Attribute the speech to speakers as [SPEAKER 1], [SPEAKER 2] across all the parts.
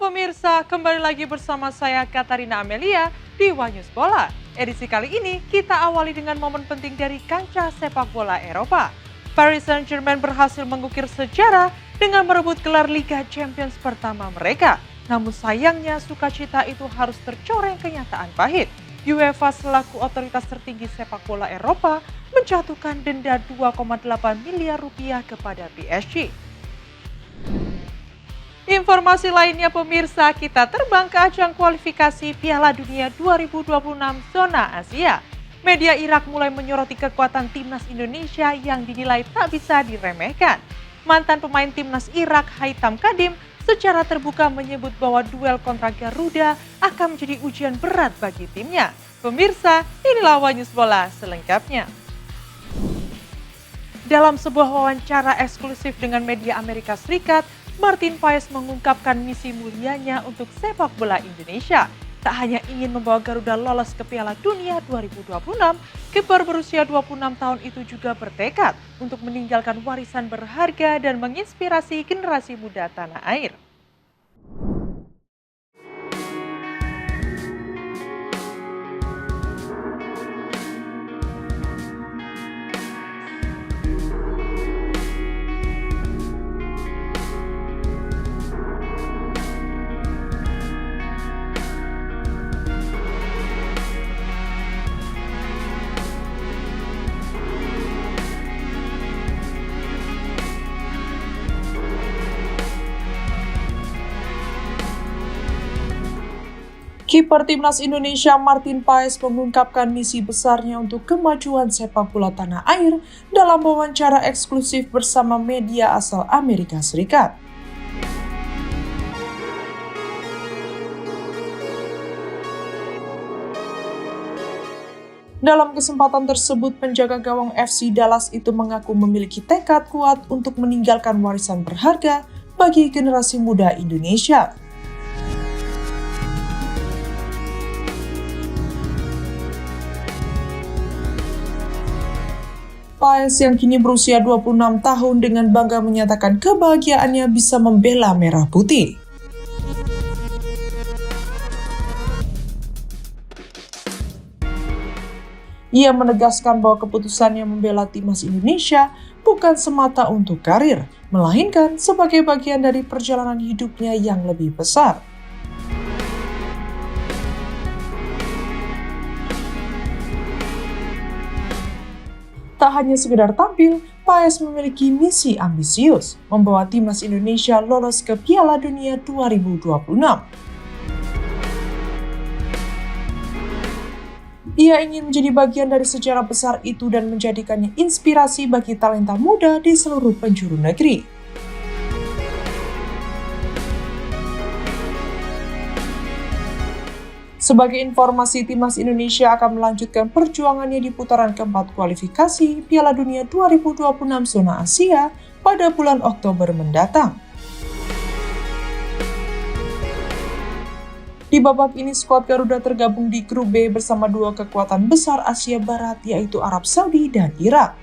[SPEAKER 1] Pemirsa, kembali lagi bersama saya Katarina Amelia di Wanyus Bola. Edisi kali ini kita awali dengan momen penting dari kancah sepak bola Eropa. Paris Saint-Germain berhasil mengukir sejarah dengan merebut gelar Liga Champions pertama mereka. Namun sayangnya sukacita itu harus tercoreng kenyataan pahit. UEFA selaku otoritas tertinggi sepak bola Eropa menjatuhkan denda 2,8 miliar rupiah kepada PSG. Informasi lainnya pemirsa, kita terbang ke ajang kualifikasi Piala Dunia 2026 zona Asia. Media Irak mulai menyoroti kekuatan timnas Indonesia yang dinilai tak bisa diremehkan. Mantan pemain timnas Irak Haitham Kadim secara terbuka menyebut bahwa duel kontra Garuda akan menjadi ujian berat bagi timnya. Pemirsa, inilah Wanyus Bola selengkapnya. Dalam sebuah wawancara eksklusif dengan media Amerika Serikat, Martin Paes mengungkapkan misi mulianya untuk sepak bola Indonesia. Tak hanya ingin membawa Garuda lolos ke Piala Dunia 2026, kiper berusia 26 tahun itu juga bertekad untuk meninggalkan warisan berharga dan menginspirasi generasi muda tanah air. Kiper timnas Indonesia Martin Paes mengungkapkan misi besarnya untuk kemajuan sepak bola tanah air dalam wawancara eksklusif bersama media asal Amerika Serikat. Dalam kesempatan tersebut, penjaga gawang FC Dallas itu mengaku memiliki tekad kuat untuk meninggalkan warisan berharga bagi generasi muda Indonesia. Paes yang kini berusia 26 tahun dengan bangga menyatakan kebahagiaannya bisa membela Merah Putih. Ia menegaskan bahwa keputusannya membela timnas Indonesia bukan semata untuk karir, melainkan sebagai bagian dari perjalanan hidupnya yang lebih besar. Tak hanya sekedar tampil, Paes memiliki misi ambisius, membawa timnas Indonesia lolos ke Piala Dunia 2026. Ia ingin menjadi bagian dari sejarah besar itu dan menjadikannya inspirasi bagi talenta muda di seluruh penjuru negeri. Sebagai informasi, timnas Indonesia akan melanjutkan perjuangannya di putaran keempat kualifikasi Piala Dunia 2026 zona Asia pada bulan Oktober mendatang. Di babak ini, skuad Garuda tergabung di grup B bersama dua kekuatan besar Asia Barat yaitu Arab Saudi dan Irak.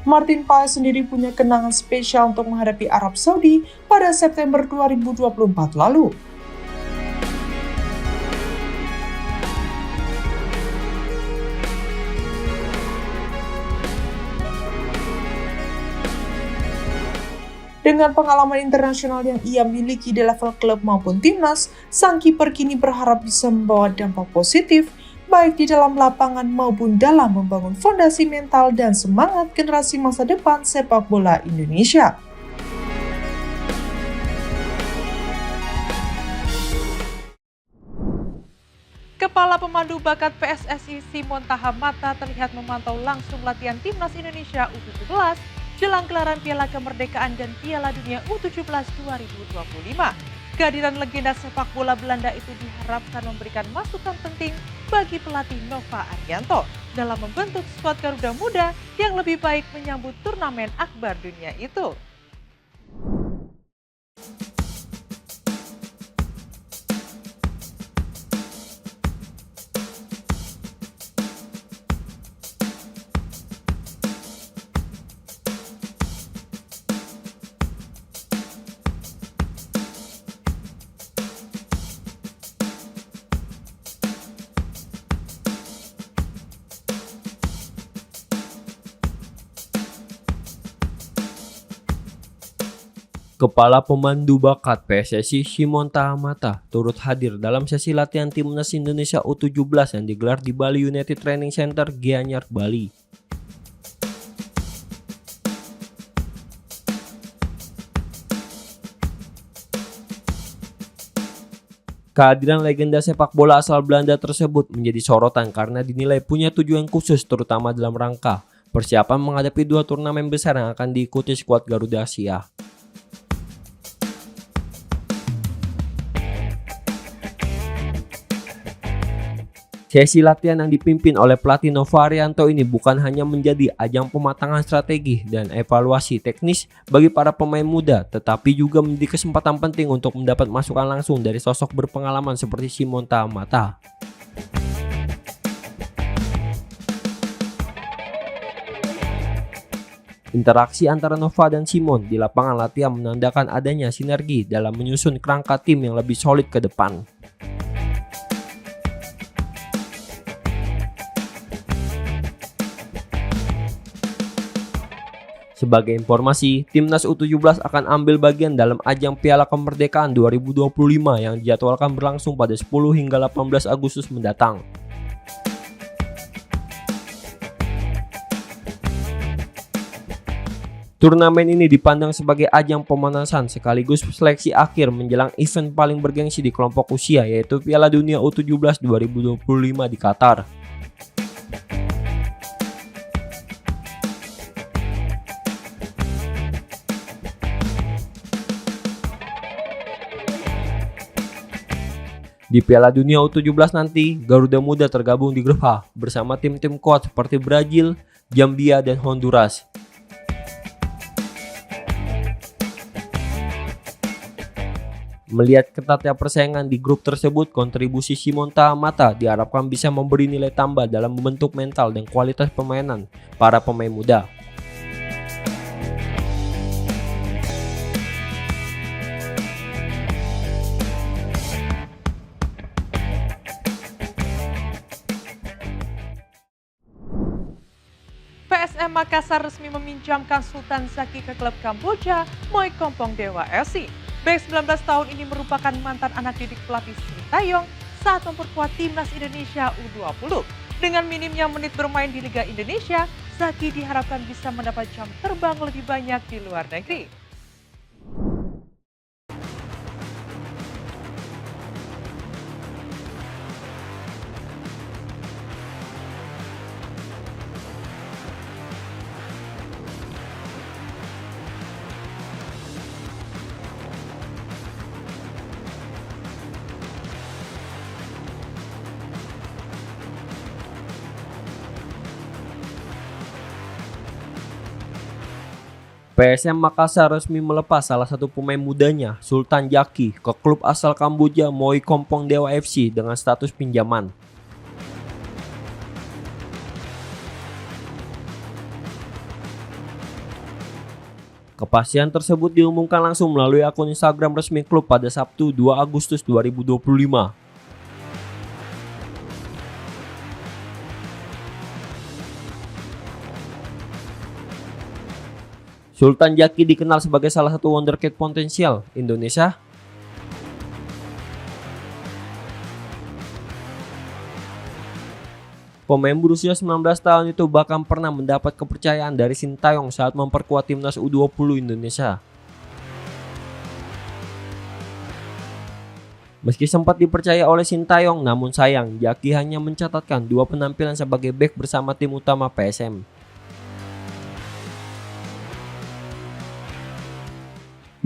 [SPEAKER 1] Martin Paes sendiri punya kenangan spesial untuk menghadapi Arab Saudi pada September 2024 lalu. Dengan pengalaman internasional yang ia miliki di level klub maupun timnas, sang kiper kini berharap bisa membawa dampak positif baik di dalam lapangan maupun dalam membangun fondasi mental dan semangat generasi masa depan sepak bola Indonesia. Kepala Pemandu Bakat PSSI Simon Tahamata terlihat memantau langsung latihan timnas Indonesia U17 jelang gelaran Piala Kemerdekaan dan Piala Dunia U17 2025. Kehadiran legenda sepak bola Belanda itu diharapkan memberikan masukan penting bagi pelatih Nova Arianto dalam membentuk skuad Garuda muda yang lebih baik menyambut turnamen akbar dunia itu.
[SPEAKER 2] Kepala Pemandu Bakat PSSI Shimon Tahamata turut hadir dalam sesi latihan Timnas Indonesia U17 yang digelar di Bali United Training Center, Gianyar, Bali. Kehadiran legenda sepak bola asal Belanda tersebut menjadi sorotan karena dinilai punya tujuan khusus terutama dalam rangka persiapan menghadapi 2 turnamen besar yang akan diikuti skuad Garuda Asia. Sesi latihan yang dipimpin oleh pelatih Nova Arianto ini bukan hanya menjadi ajang pematangan strategi dan evaluasi teknis bagi para pemain muda, tetapi juga menjadi kesempatan penting untuk mendapat masukan langsung dari sosok berpengalaman seperti Shimon Tahamata. Interaksi antara Nova dan Shimon di lapangan latihan menandakan adanya sinergi dalam menyusun kerangka tim yang lebih solid ke depan. Sebagai informasi, Timnas U17 akan ambil bagian dalam ajang Piala Kemerdekaan 2025 yang dijadwalkan berlangsung pada 10 hingga 18 Agustus mendatang. Turnamen ini dipandang sebagai ajang pemanasan sekaligus seleksi akhir menjelang event paling bergengsi di kelompok usia, yaitu Piala Dunia U17 2025 di Qatar. Di Piala Dunia U17 nanti, Garuda Muda tergabung di grup H bersama tim-tim kuat seperti Brazil, Zambia, dan Honduras. Melihat ketatnya persaingan di grup tersebut, kontribusi Shimon Tahamata diharapkan bisa memberi nilai tambah dalam membentuk mental dan kualitas permainan para pemain muda.
[SPEAKER 1] PSM Makassar resmi meminjamkan Sultan Zaki ke klub Kamboja, Moi Kompong Dewa FC. Bek 19 tahun ini merupakan mantan anak didik pelatih Sintayong saat memperkuat Timnas Indonesia U20. Dengan minimnya menit bermain di Liga Indonesia, Zaki diharapkan bisa mendapat jam terbang lebih banyak di luar negeri.
[SPEAKER 2] PSM Makassar resmi melepas salah satu pemain mudanya, Sultan Zaki, ke klub asal Kamboja Moi Kompong Dewa FC dengan status pinjaman. Kepastian tersebut diumumkan langsung melalui akun Instagram resmi klub pada Sabtu 2 Agustus 2025. Sultan Zaki dikenal sebagai salah satu wonderkid potensial Indonesia. Pemain berusia 19 tahun itu bahkan pernah mendapat kepercayaan dari Sintayong saat memperkuat Timnas U20 Indonesia. Meski sempat dipercaya oleh Sintayong, namun sayang Zaki hanya mencatatkan 2 penampilan sebagai bek bersama tim utama PSM.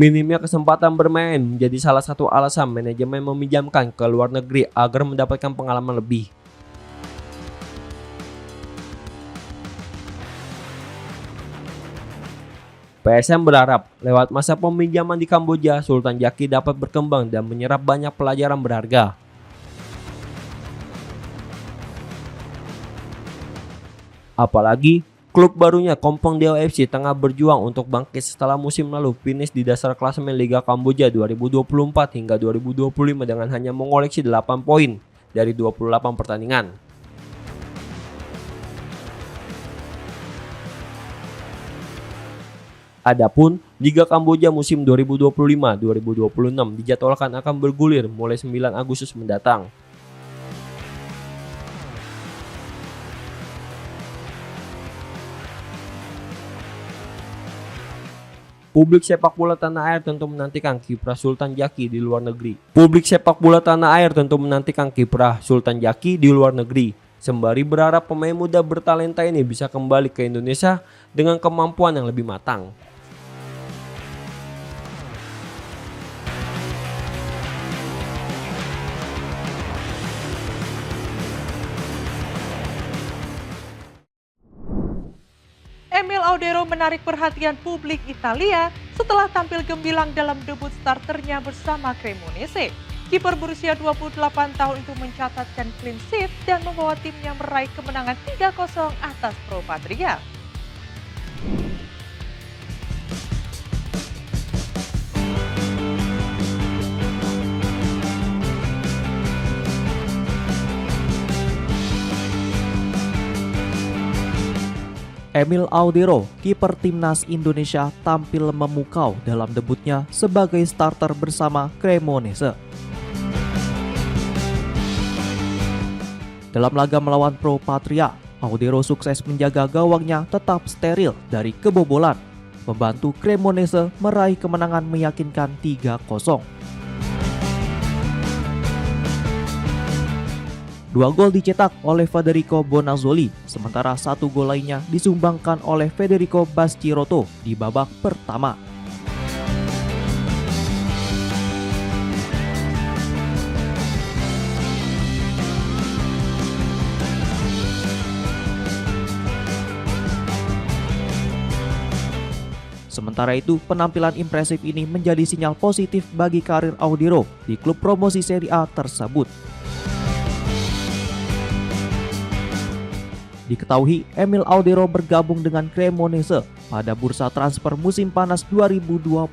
[SPEAKER 2] Minimnya kesempatan bermain menjadi salah satu alasan manajemen meminjamkan ke luar negeri agar mendapatkan pengalaman lebih. PSM berharap lewat masa peminjaman di Kamboja, Sultan Zaki dapat berkembang dan menyerap banyak pelajaran berharga. Apalagi klub barunya Kompong Dewa FC tengah berjuang untuk bangkit setelah musim lalu finish di dasar klasemen Liga Kamboja 2024 hingga 2025 dengan hanya mengoleksi 8 poin dari 28 pertandingan. Adapun Liga Kamboja musim 2025-2026 dijadwalkan akan bergulir mulai 9 Agustus mendatang. Publik sepak bola tanah air tentu menantikan kiprah Sultan Jaki di luar negeri. Sembari berharap pemain muda bertalenta ini bisa kembali ke Indonesia dengan kemampuan yang lebih matang.
[SPEAKER 1] Emil Audero menarik perhatian publik Italia setelah tampil gemilang dalam debut starternya bersama Cremonese. Kiper berusia 28 tahun itu mencatatkan clean sheet dan membawa timnya meraih kemenangan 3-0 atas Pro Patria.
[SPEAKER 3] Emil Audero, kiper timnas Indonesia, tampil memukau dalam debutnya sebagai starter bersama Cremonese. Dalam laga melawan Pro Patria, Audero sukses menjaga gawangnya tetap steril dari kebobolan, membantu Cremonese meraih kemenangan meyakinkan 3-0. 2 gol dicetak oleh Federico Bonazzoli, sementara 1 gol lainnya disumbangkan oleh Federico Baschirotto di babak pertama. Sementara itu, penampilan impresif ini menjadi sinyal positif bagi karir Audero di klub promosi Serie A tersebut. Diketahui, Emil Audero bergabung dengan Cremonese pada bursa transfer musim panas 2025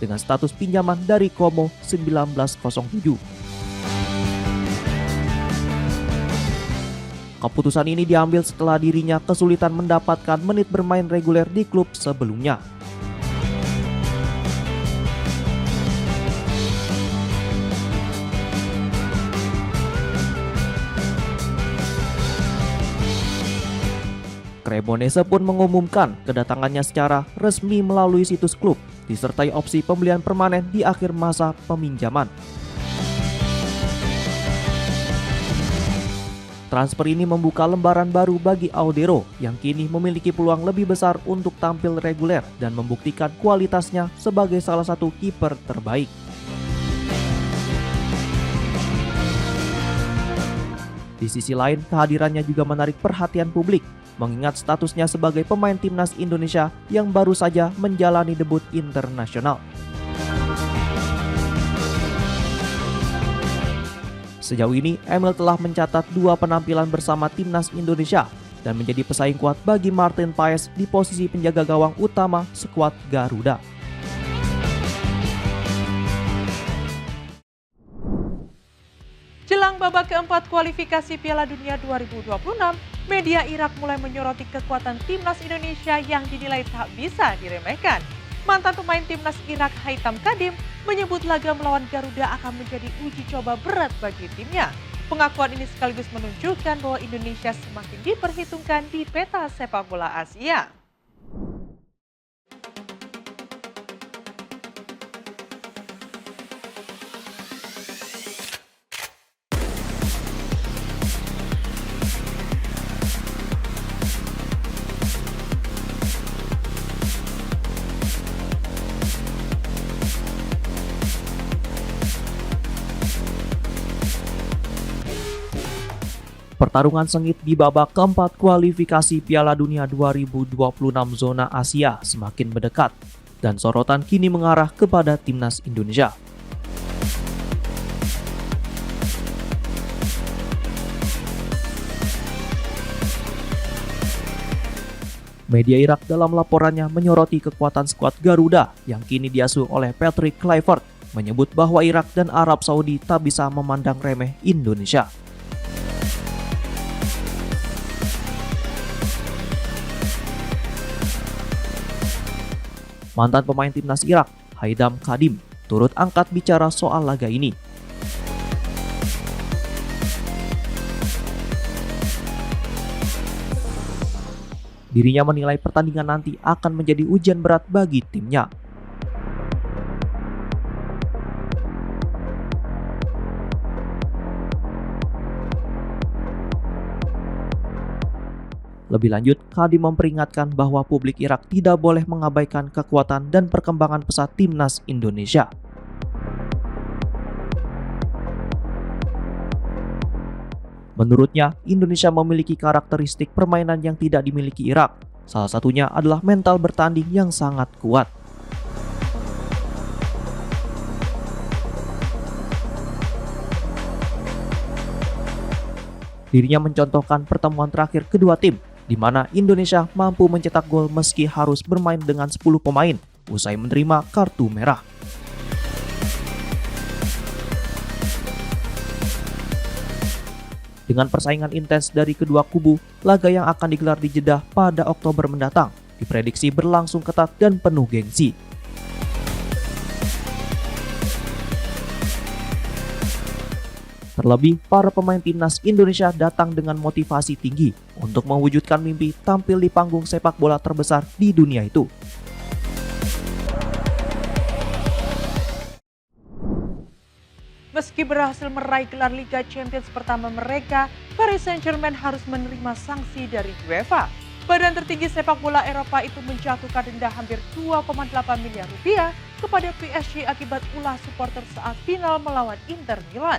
[SPEAKER 3] dengan status pinjaman dari Como 1907. Keputusan ini diambil setelah dirinya kesulitan mendapatkan menit bermain reguler di klub sebelumnya. Cremonese pun mengumumkan kedatangannya secara resmi melalui situs klub, disertai opsi pembelian permanen di akhir masa peminjaman. Transfer ini membuka lembaran baru bagi Audero yang kini memiliki peluang lebih besar untuk tampil reguler dan membuktikan kualitasnya sebagai salah satu kiper terbaik. Di sisi lain, kehadirannya juga menarik perhatian publik, mengingat statusnya sebagai pemain timnas Indonesia yang baru saja menjalani debut internasional. Sejauh ini, Emil telah mencatat 2 penampilan bersama timnas Indonesia dan menjadi pesaing kuat bagi Martin Paes di posisi penjaga gawang utama skuad Garuda.
[SPEAKER 1] Jelang babak keempat kualifikasi Piala Dunia 2026, media Irak mulai menyoroti kekuatan timnas Indonesia yang dinilai tak bisa diremehkan. Mantan pemain timnas Irak Haitham Kadim menyebut laga melawan Garuda akan menjadi uji coba berat bagi timnya. Pengakuan ini sekaligus menunjukkan bahwa Indonesia semakin diperhitungkan di peta sepak bola Asia.
[SPEAKER 3] Pertarungan sengit di babak keempat kualifikasi Piala Dunia 2026 zona Asia semakin mendekat dan sorotan kini mengarah kepada timnas Indonesia. Media Irak dalam laporannya menyoroti kekuatan skuad Garuda yang kini diasuh oleh Patrick Kluivert, menyebut bahwa Irak dan Arab Saudi tak bisa memandang remeh Indonesia. Mantan pemain timnas Irak, Haitham Khadim, turut angkat bicara soal laga ini. Dirinya menilai pertandingan nanti akan menjadi ujian berat bagi timnya. Lebih lanjut, Khadim memperingatkan bahwa publik Irak tidak boleh mengabaikan kekuatan dan perkembangan pesat timnas Indonesia. Menurutnya, Indonesia memiliki karakteristik permainan yang tidak dimiliki Irak. Salah satunya adalah mental bertanding yang sangat kuat. Dirinya mencontohkan pertemuan terakhir kedua tim, di mana Indonesia mampu mencetak gol meski harus bermain dengan 10 pemain, usai menerima kartu merah. Dengan persaingan intens dari kedua kubu, laga yang akan digelar di Jeddah pada Oktober mendatang diprediksi berlangsung ketat dan penuh gengsi. Terlebih, para pemain timnas Indonesia datang dengan motivasi tinggi untuk mewujudkan mimpi tampil di panggung sepak bola terbesar di dunia itu.
[SPEAKER 1] Meski berhasil meraih gelar Liga Champions pertama mereka, Paris Saint-Germain harus menerima sanksi dari UEFA. Badan tertinggi sepak bola Eropa itu menjatuhkan denda hampir 2,8 miliar rupiah kepada PSG akibat ulah supporter saat final melawan Inter Milan.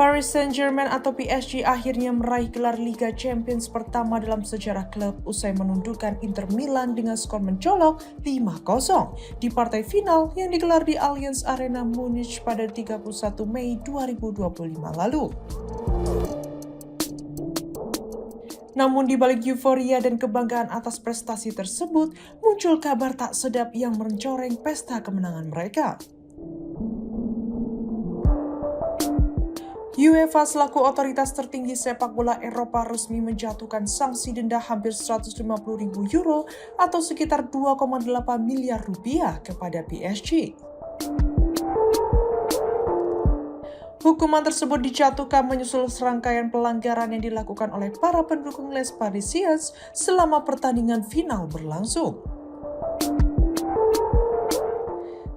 [SPEAKER 1] Paris Saint-Germain atau PSG akhirnya meraih gelar Liga Champions pertama dalam sejarah klub usai menundukkan Inter Milan dengan skor mencolok 5-0 di partai final yang digelar di Allianz Arena Munich pada 31 Mei 2025 lalu. Namun di balik euforia dan kebanggaan atas prestasi tersebut, muncul kabar tak sedap yang mencoreng pesta kemenangan mereka. UEFA selaku otoritas tertinggi sepak bola Eropa resmi menjatuhkan sanksi denda hampir 150.000 euro atau sekitar 2,8 miliar rupiah kepada PSG. Hukuman tersebut dijatuhkan menyusul serangkaian pelanggaran yang dilakukan oleh para pendukung Les Parisiens selama pertandingan final berlangsung.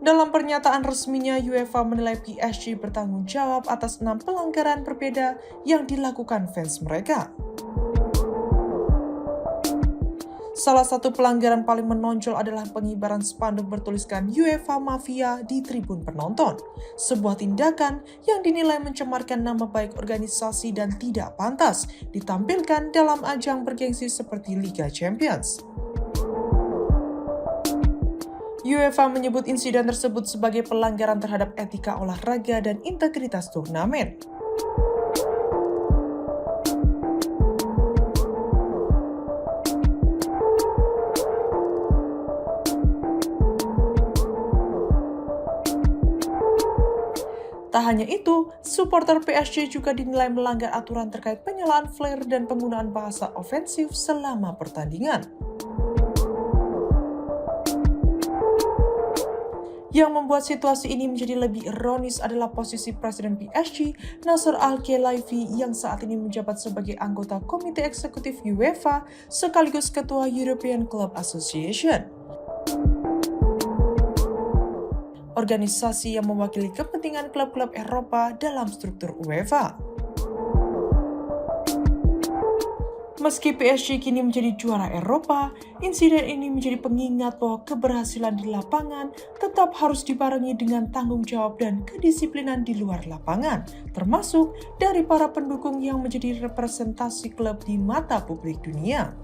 [SPEAKER 1] Dalam pernyataan resminya, UEFA menilai PSG bertanggung jawab atas 6 pelanggaran berbeda yang dilakukan fans mereka. Salah satu pelanggaran paling menonjol adalah pengibaran spanduk bertuliskan UEFA Mafia di tribun penonton, sebuah tindakan yang dinilai mencemarkan nama baik organisasi dan tidak pantas ditampilkan dalam ajang bergengsi seperti Liga Champions. UEFA menyebut insiden tersebut sebagai pelanggaran terhadap etika olahraga dan integritas turnamen. Tak hanya itu, supporter PSG juga dinilai melanggar aturan terkait penyalaan flare dan penggunaan bahasa ofensif selama pertandingan. Yang membuat situasi ini menjadi lebih ironis adalah posisi Presiden PSG, Nasser Al-Khelaifi, yang saat ini menjabat sebagai anggota Komite Eksekutif UEFA sekaligus Ketua European Club Association. Organisasi yang mewakili kepentingan klub-klub Eropa dalam struktur UEFA. Meski PSG kini menjadi juara Eropa, insiden ini menjadi pengingat bahwa keberhasilan di lapangan tetap harus dibarengi dengan tanggung jawab dan kedisiplinan di luar lapangan, termasuk dari para pendukung yang menjadi representasi klub di mata publik dunia.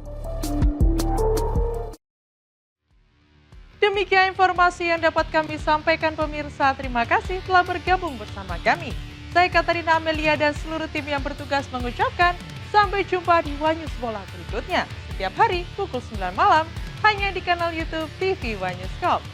[SPEAKER 1] Demikian informasi yang dapat kami sampaikan pemirsa. Terima kasih telah bergabung bersama kami. Saya Katarina Amelia dan seluruh tim yang bertugas mengucapkan sampai jumpa di Wanyus Bola berikutnya. Setiap hari pukul 9 malam hanya di kanal YouTube TV Wanyus Corp.